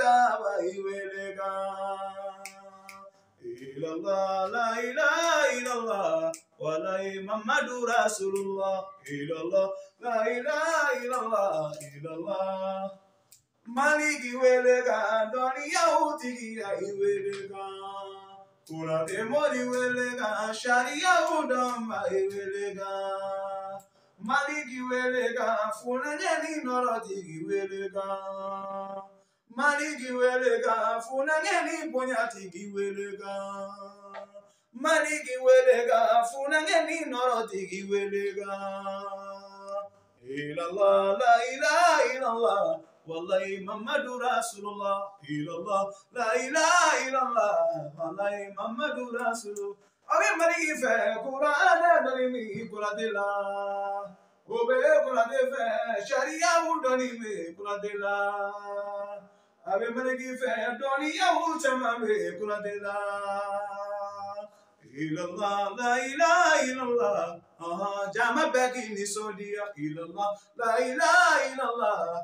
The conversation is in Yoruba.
taba iwelega. Ilallah, la ilaha illallah, walai Muhammadu Rasulullah. Ilallah, la ilaha illallah, ilallah. Maliki welega, doni yautiki ya iwelega. Kuna temori welega, sharia udamba iwelega. Maliki welega, funanyeni norotiki welega. Maliki welega, funanyeni ponyatiki welega. Maliki welega, funanyeni norotiki welega. Ilallah, la ilaha illallah, wallahi Muhammadu Rasulullah. Ilallah, la ilaha illallah, wallahi Muhammadu Rasulullah. Abe maliki fe Qur'an dalimi kuradila. Obe kurade fe sharia udoni me kuradila. Abe maliki fe doni ya uchama me kuradila. Ilallah, la ilaha illallah. Jama bagi ni sodia. Ilallah, la ilaha illallah.